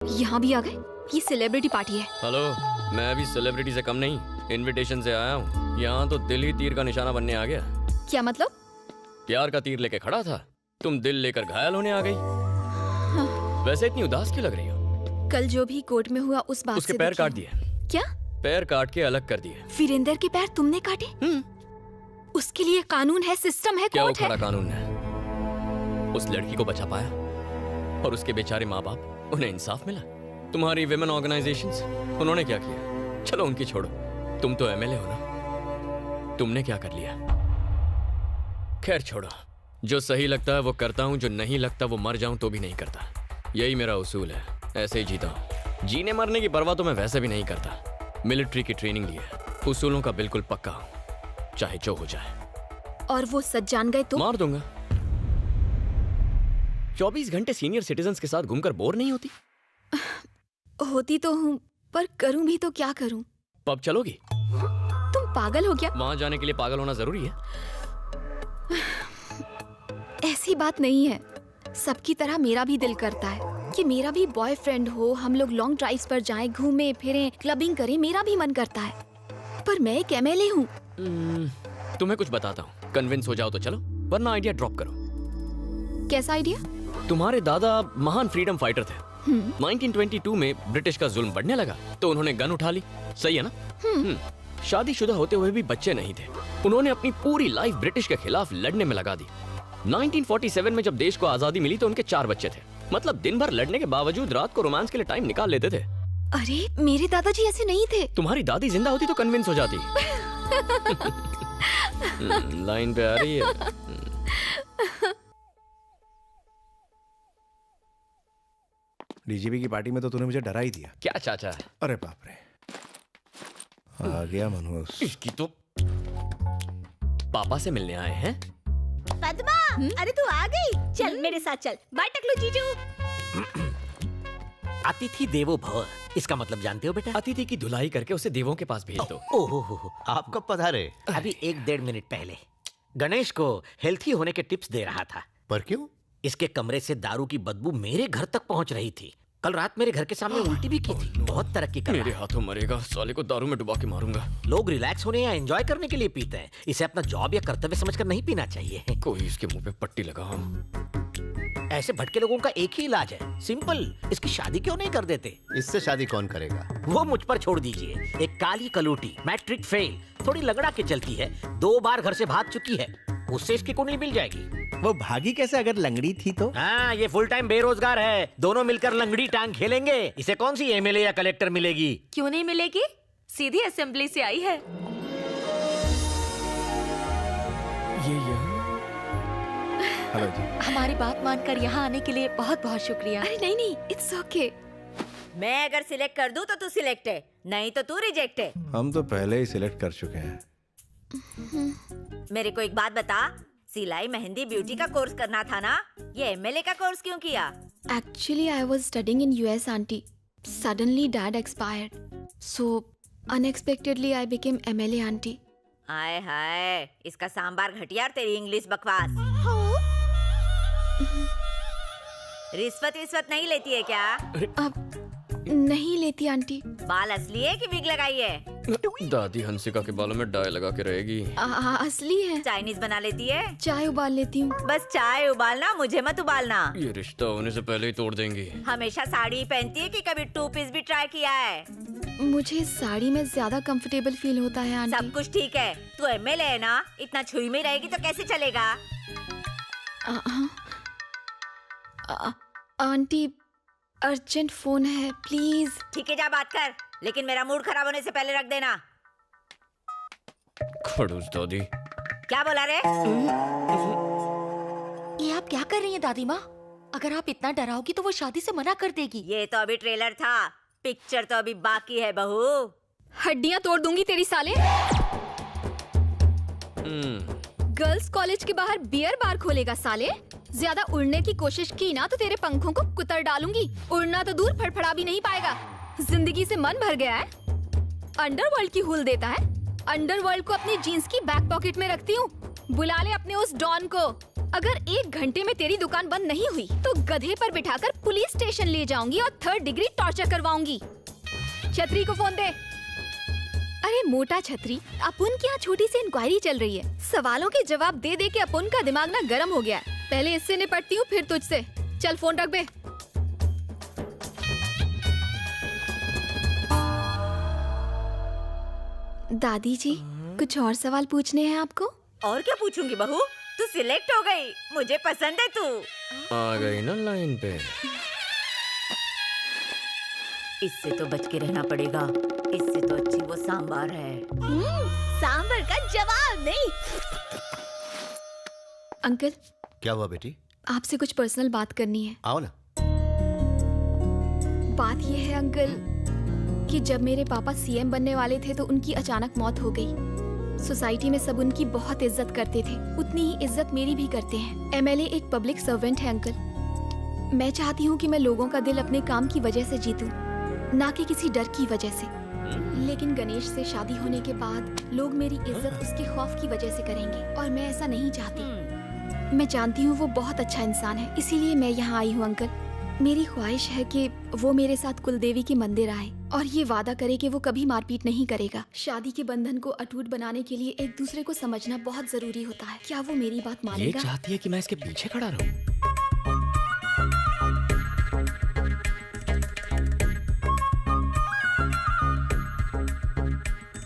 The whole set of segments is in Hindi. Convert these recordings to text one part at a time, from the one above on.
यहाँ भी आ गए। ये सेलिब्रिटी पार्टी है। हेलो, मैं भी सेलिब्रिटी से कम नहीं, इनविटेशन से आया हूँ। यहाँ तो दिल ही तीर का निशाना बनने आ गया। क्या मतलब? प्यार का तीर लेके खड़ा था, तुम दिल लेकर घायल होने आ गई। हाँ। वैसे इतनी उदास क्यों लग रही हो? कल जो भी कोर्ट में हुआ उस बात उसके से पैर दुखी काट हूँ। दिए। क्या? पैर काट के अलग कर दिए। वीरेंद्र के पैर तुमने काटे? उसके लिए कानून है, सिस्टम है, क्या वो कोर्ट है। खरा कानून है? उस लड़की को बचा पाया और उसके बेचारे माँ बाप, उन्हें इंसाफ मिला। तुम्हारी विमेन ऑर्गेनाइजेशंस, उन्होंने क्या किया? चलो उनकी छोड़ो, तुम तो एमएलए हो ना, तुमने क्या कर लिया? खैर छोड़ो, जो सही लगता है वो करता हूँ, जो नहीं लगता वो मर जाऊं तो भी नहीं करता। यही मेरा उसूल है, ऐसे ही जीता हूँ। जीने मरने की परवाह तो मैं वैसे भी नहीं करता। मिलिट्री की ट्रेनिंग ली है, उसूलों का बिल्कुल पक्का हूँ, चाहे जो हो जाए। और वो सच जान गए तो? मार दूंगा। 24 घंटे सीनियर सिटीजन्स के साथ घूमकर बोर नहीं होती? होती तो हूँ, पर करूँ भी तो क्या करूँ? पब चलोगी? तुम पागल हो गया? वहां जाने के लिए पागल होना जरूरी है? ऐसी बात नहीं है। सबकी तरह मेरा भी दिल करता है कि मेरा भी बॉयफ्रेंड हो, हम लोग लॉन्ग ड्राइव्स पर जाएं, घूमें फिरें, क्लबिंग करें, मेरा भी मन करता है। पर मैं एक एमएलए हूँ। तुम्हें कुछ बताता हूँ, कन्विंस हो जाओ तो चलो, वरना आइडिया ड्रॉप करो। कैसा आइडिया? तुम्हारे दादा महान फ्रीडम फाइटर थे। 1922 में ब्रिटिश का जुल्म बढ़ने लगा तो उन्होंने गन उठा ली, सही है ना? शादीशुदा होते हुए भी बच्चे नहीं थे। उन्होंने अपनी पूरी लाइफ ब्रिटिश के खिलाफ लड़ने में लगा दी। 1947 में जब देश को आजादी मिली तो उनके 4 बच्चे थे। मतलब दिन भर लड़ने के बावजूद रात को रोमांस के लिए टाइम निकाल लेते थे। अरे मेरे दादाजी ऐसे नहीं थे। तुम्हारी दादी जिंदा होती तो कन्विंस हो जाती। लाइन पे आ रही है। डीजीपी की पार्टी में तो तूने मुझे डरा ही दिया। क्या चाचा? अरे बाप रे, आ गया मनोज। इसकी तो पापा से मिलने आए हैं। पद्मा, अरे तू आ गई। चल मेरे साथ चल। बाय टकलू जीजू। अतिथि देवो भव, इसका मतलब जानते हो बेटा? अतिथि की धुलाई करके उसे देवों के पास भेज दो। ओहो, आप कब पधारे? अभी 1-1.5 मिनट पहले। गणेश को हेल्थी होने के टिप्स दे रहा था। पर क्यों? इसके कमरे से दारू की बदबू मेरे घर तक पहुंच रही थी। कल रात मेरे घर के सामने उल्टी भी की थी। बहुत तरक्की कर रहा मेरे है। हाथों मरेगा, साले को दारू में डुबा के मारूंगा। लोग रिलैक्स होने या एंजॉय करने के लिए पीते हैं, इसे अपना जॉब या कर्तव्य समझकर नहीं पीना चाहिए। कोई इसके मुंह पे पट्टी लगाओ। ऐसे भटके लोगों का एक ही इलाज है, सिंपल। इसकी शादी क्यों नहीं कर देते? इससे शादी कौन करेगा? वो मुझ पर छोड़ दीजिए। एक काली कलूटी, मैट्रिक फेल, थोड़ी लगड़ा के चलती है, 2 बार घर से भाग चुकी है, उससे इसकी कुंडली मिल जाएगी। वो भागी कैसे अगर लंगड़ी थी तो? हाँ, ये फुल टाइम बेरोजगार है। दोनों मिलकर लंगड़ी टांग खेलेंगे। इसे कौन सी एमएलए या कलेक्टर मिलेगी? क्यों नहीं मिलेगी? सीधी असेंबली से आई है। हेलो जी। हमारी बात मानकर यहाँ आने के लिए बहुत बहुत शुक्रिया। अरे नहीं नहीं, इट्स ओके। मैं अगर सिलेक्ट कर दूं तो तू सिलेक्ट है, नहीं तो तू रिजेक्ट है। हम तो पहले ही सिलेक्ट कर चुके हैं। मेरे को एक बात बता, सिलाई मेहंदी ब्यूटी का कोर्स करना था ना, ये एमएलए का कोर्स क्यों किया? Actually, I was studying in US, auntie. Suddenly, dad expired. So, unexpectedly, I became MLA, auntie. हाय हाय, इसका सांबार घटिया और तेरी इंग्लिश बकवास। रिश्वत विश्वत नहीं लेती है क्या? अब नहीं लेती आंटी। बाल असली है कि विग लगाई है? दादी हंसिका के बालों में डाई लगा के रहेगी। असली है। चाइनीज बना लेती है? चाय उबाल लेती हूँ। बस चाय उबालना, मुझे मत उबालना। ये रिश्ता होने से पहले ही तोड़ देंगी। हमेशा साड़ी पहनती है कि कभी 2 पीस भी ट्राई किया है? मुझे साड़ी में ज्यादा कंफर्टेबल फील होता है आंटी। सब कुछ ठीक है, तू एमएलए है ना, इतना छुई में रहेगी तो कैसे चलेगा? आंटी, अर्जेंट फोन है, प्लीज। ठीक है, जा बात कर, लेकिन मेरा मूड खराब होने से पहले रख देना। खड़ूस दादी। क्या बोला रे? ये आप क्या कर रही हैं दादी माँ? अगर आप इतना डराओगी तो वो शादी से मना कर देगी। ये तो अभी ट्रेलर था, पिक्चर तो अभी बाकी है बहू। हड्डियां तोड़ दूंगी तेरी साले। गर्ल्स कॉलेज के बाहर बियर बार खोलेगा साले। ज्यादा उड़ने की कोशिश की ना तो तेरे पंखों को कुतर डालूंगी। उड़ना तो दूर, फड़फड़ा भी नहीं पाएगा। जिंदगी से मन भर गया है। अंडरवर्ल्ड की हुल देता है। अंडरवर्ल्ड को अपनी जीन्स की बैक पॉकेट में रखती हूँ। बुला ले अपने उस डॉन को। अगर 1 घंटे में तेरी दुकान बंद नहीं हुई तो गधे पर बिठाकर पुलिस स्टेशन ले जाऊंगी और 3rd डिग्री टॉर्चर करवाऊंगी। छतरी को फोन दे। अरे मोटा छतरी, अपुन की यहाँ छोटी सी इंक्वायरी चल रही है। सवालों के जवाब दे दे के अपुन का दिमाग ना गर्म हो गया है। पहले इससे निपटती हूँ फिर तुझसे। चल फोन रख बे। दादी जी, कुछ और सवाल पूछने हैं आपको? और क्या पूछूंगी बहू, तू सिलेक्ट हो गई, मुझे पसंद है तू। आ गई ना लाइन पे। इससे तो बच के रहना पड़ेगा, इससे तो अच्छी वो सांबार है। सांबर का जवाब नहीं। अंकल, क्या हुआ बेटी? आपसे कुछ पर्सनल बात करनी है। आओ ना। बात ये है अंकल कि जब मेरे पापा सीएम बनने वाले थे तो उनकी अचानक मौत हो गई। सोसाइटी में सब उनकी बहुत इज्जत करते थे, उतनी ही इज्जत मेरी भी करते हैं। एमएलए एक पब्लिक सर्वेंट है अंकल। मैं चाहती हूँ कि मैं लोगों का दिल अपने काम की वजह से जीतूं, ना कि किसी डर की वजह से। लेकिन गणेश से शादी होने के बाद लोग मेरी इज्जत उसके खौफ की वजह से करेंगे और मैं ऐसा नहीं चाहती। मैं जानती हूँ वो बहुत अच्छा इंसान है, इसीलिए मैं यहाँ आई हूँ अंकल। मेरी ख्वाहिश है कि वो मेरे साथ कुलदेवी के मंदिर आए और ये वादा करे कि वो कभी मारपीट नहीं करेगा। शादी के बंधन को अटूट बनाने के लिए एक दूसरे को समझना बहुत जरूरी होता है। क्या वो मेरी बात ये मानेगा? चाहती है कि मैं इसके पीछे खड़ा रहूं।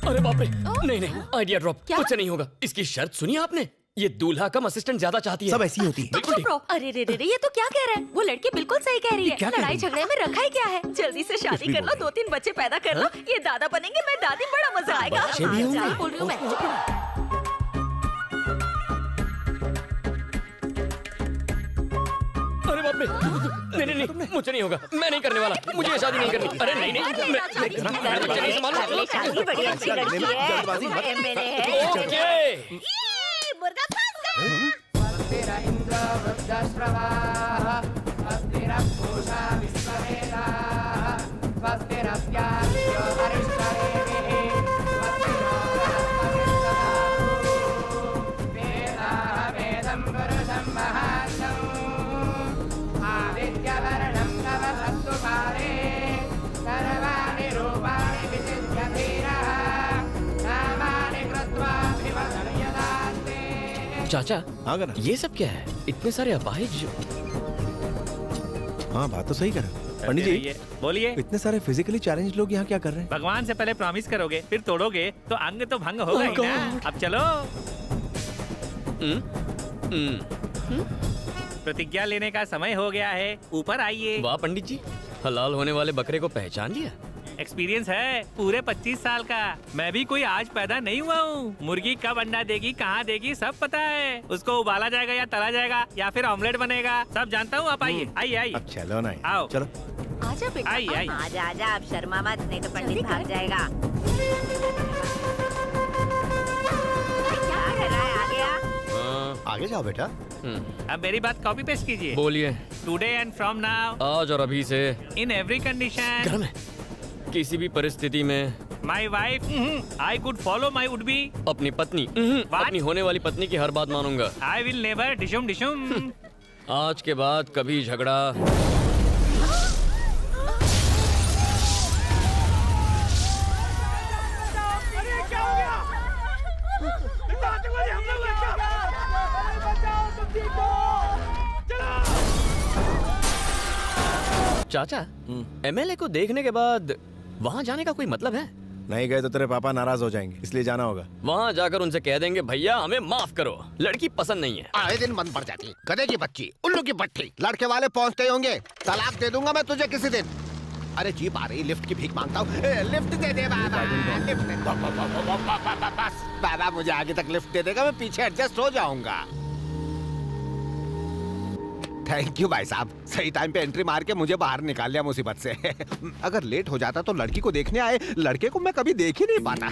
अरे बाप रे, नहीं नहीं, आइडिया ड्रॉप। कुछ नहीं होगा। इसकी शर्त सुनी आपने? ये दूल्हा कम असिस्टेंट ज्यादा चाहती है। सब ऐसी होती है। बिल्कुल ठीक। अरे रे रे रे, ये तो क्या कह रहा है? वो लड़की बिल्कुल सही कह रही है। क्या कह रही लड़ाई है? झगड़े में रखा ही क्या है? जल्दी से शादी भी कर बोल लो, रही 2-3 बच्चे पैदा कर लो। ये दादा बनेंगे, मैं दादी, बड़ा मजा आएगा। बच्चे भी होंगे? सही बोल रही हूँ मैं। अरे बाप रे, नहीं नहीं नहीं, मुझे नहीं होगा। मैं नहीं करने वाला। मुझे ये शादी नहीं करनी। अरे नहीं नहीं, मैं बच्चे नहीं संभालूंगा। अगली शादी बड़ी अच्छी लड़की है, एमएलए है। ओके। मुर्गा फंस गया। चाचा, हाँ करना। ये सब क्या है? इतने सारे अपाहिज। हाँ बात तो सही कर रहे हैं। पंडित जी, बोलिए। इतने सारे फिजिकली चैलेंज लोग यहाँ क्या कर रहे हैं? भगवान से पहले प्रॉमिस करोगे, फिर तोड़ोगे तो अंग तो भंग होगा ही ना। अब चलो, प्रतिज्ञा लेने का समय हो गया है, ऊपर आइए। वाह पंडित जी, हलाल होने वाले बकरे को पहचान लिया। एक्सपीरियंस है पूरे 25 साल का। मैं भी कोई आज पैदा नहीं हुआ हूँ। मुर्गी कब अंडा देगी, कहाँ देगी, सब पता है। उसको उबाला जाएगा या तला जाएगा या फिर ऑमलेट बनेगा, सब जानता हूँ। आप आइए आइए आइए। अब चलो ना, आओ। चलो। आजा बेटा। आइए आइए। आजा आजा, अब शर्मा मत, नहीं तो पंडित भाग जाएगा। क्या कर रहा है? आ गया। आगे जाओ बेटा। अब मेरी बात कॉपी पेस्ट कीजिए। बोलिए। टुडे एंड फ्रॉम नाउ, आज और अभी से, इन एवरी कंडीशन, घर में किसी भी परिस्थिति में my wife I could follow my would be, अपनी पत्नी अपनी होने वाली पत्नी की हर बात मानूंगा। आई विल नेवर डिशुम डिशुम। आज के बाद कभी झगड़ा। चाचा, एमएलए को देखने के बाद वहाँ जाने का कोई मतलब है? नहीं गए तो तेरे पापा नाराज हो जाएंगे, इसलिए जाना होगा। वहाँ जाकर उनसे कह देंगे, भैया हमें माफ करो, लड़की पसंद नहीं है। आए दिन बंद पड़ जाती, गधे की बच्ची, उल्लू की पट्टी। लड़के वाले पहुंचते ही होंगे, तलाक दे दूंगा मैं तुझे किसी दिन। अरे जीप आ रही, लिफ्ट की भीख मांगता हूँ। लिफ्ट दे दे बाबा, लिफ्ट दे। बस बाबा, मुझे आगे तक लिफ्ट दे देगा, मैं पीछे एडजस्ट हो जाऊंगा। थैंक यू भाई साहब, सही टाइम पे एंट्री मार के मुझे बाहर निकाल लिया मुसीबत से। अगर लेट हो जाता तो लड़की को देखने आए लड़के को मैं कभी देख ही नहीं पाता।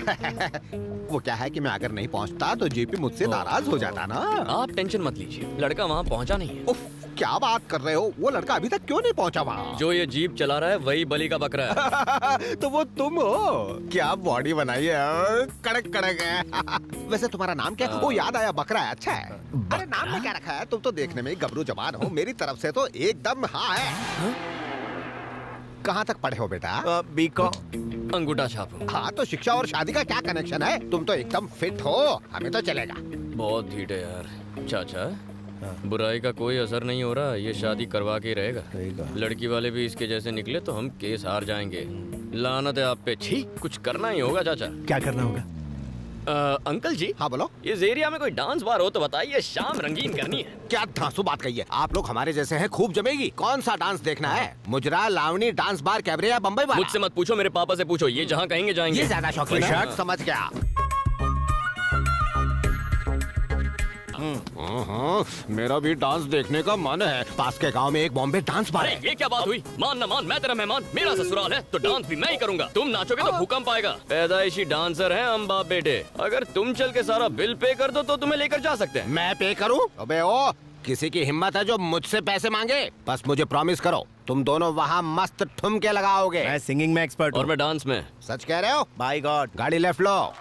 वो क्या है कि मैं अगर नहीं पहुंचता तो जीपी मुझसे नाराज हो जाता ना। आप टेंशन मत लीजिए, लड़का वहाँ पहुँचा नहीं है। उफ, क्या बात कर रहे हो? वो लड़का अभी तक क्यों नहीं पहुंचा वहाँ? जो ये जीप चला रहा है वही बलि का बकरा है। तो वो तुम हो? क्या बॉडी बनाई है, कड़क कड़क है। वैसे तुम्हारा नाम क्या है? वो याद आया, बकरा है। अच्छा है। अरे नाम में क्या रखा है? तुम तो देखने में गबरू जवान हो, मेरी तरफ से तो एकदम हाँ है। कहाँ तक पढ़े हो बेटा? बीकॉम। अंगूठा छापू। हाँ तो शिक्षा और शादी का क्या कनेक्शन है? तुम तो एकदम फिट हो, हमें तो चलेगा। बहुत ढीठ है यार। चाचा, बुराई का कोई असर नहीं हो रहा, ये शादी करवा के ही रहेगा। सही कहा। लड़की वाले भी इसके जैसे निकले तो हम केस हार जाएंगे। लानत है आप पे। छी, कुछ करना ही होगा चाचा। क्या करना होगा? अंकल जी, हाँ बोलो। इस एरिया में कोई डांस बार हो तो बताइए, शाम रंगीन करनी है। क्या धांसू बात कही है? आप लोग हमारे जैसे हैं, खूब जमेगी। कौन सा डांस देखना है? मुजरा, लावणी, डांस बार, कैबरे या बम्बई वाला? मुझसे मत पूछो, मेरे पापा से पूछो। ये जहाँ कहेंगे जाएंगे। ये ज्यादा शौकीन है। हाँ। समझ गया। मेरा भी डांस देखने का मन है। पास के गांव में एक बॉम्बे डांस बार अरे है। ये क्या बात हुई? मान ना मान, मैं तेरा मेहमान, मेरा ससुराल है तो डांस भी मैं ही करूंगा। तुम नाचोगे तो भूकंप आएगा। पैदाइशी डांसर हैं हम बाप बेटे। अगर तुम चल के सारा बिल पे कर दो तो तुम्हें लेकर जा सकते हैं। मैं पे करूं? अबे ओ, किसी की हिम्मत है जो मुझसे पैसे मांगे? बस मुझे प्रॉमिस करो, तुम दोनों वहाँ मस्त ठुमके लगाओगे। मैं सिंगिंग में एक्सपर्ट और हूँ। मैं डांस में। सच कह रहे हो? By God. गाड़ी लेफ्ट लो।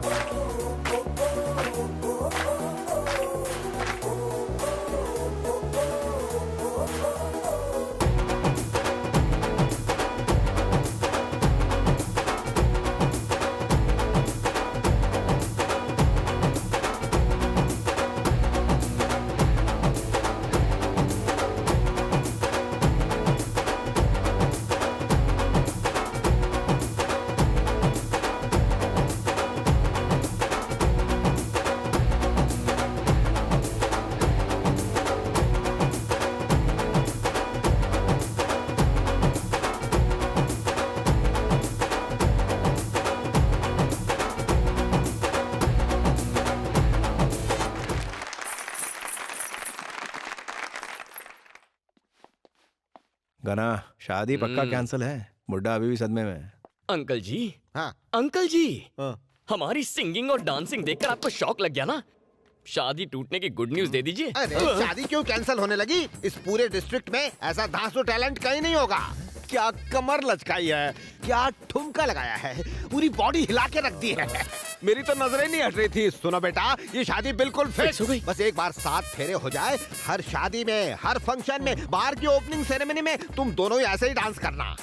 गना, शादी पक्का कैंसिल है। बुड्ढा अभी भी सदमे में है। अंकल जी, हाँ। अंकल जी, हाँ। हमारी सिंगिंग और डांसिंग देखकर आपको शौक लग गया ना? शादी टूटने की गुड न्यूज दे दीजिए। अरे शादी क्यों कैंसिल होने लगी? इस पूरे डिस्ट्रिक्ट में ऐसा धांसू टैलेंट कहीं नहीं होगा। क्या कमर लचकाई है, क्या ठुमका लगाया है, पूरी बॉडी हिला के रख दी है। मेरी तो नजरें नहीं हट रही थी। सुनो बेटा, ये शादी बिल्कुल फिक्स हो गई। बस एक बार 7 फेरे हो जाए, हर शादी में, हर फंक्शन में, बार की ओपनिंग सेरेमनी में तुम दोनों ही ऐसे ही डांस करना।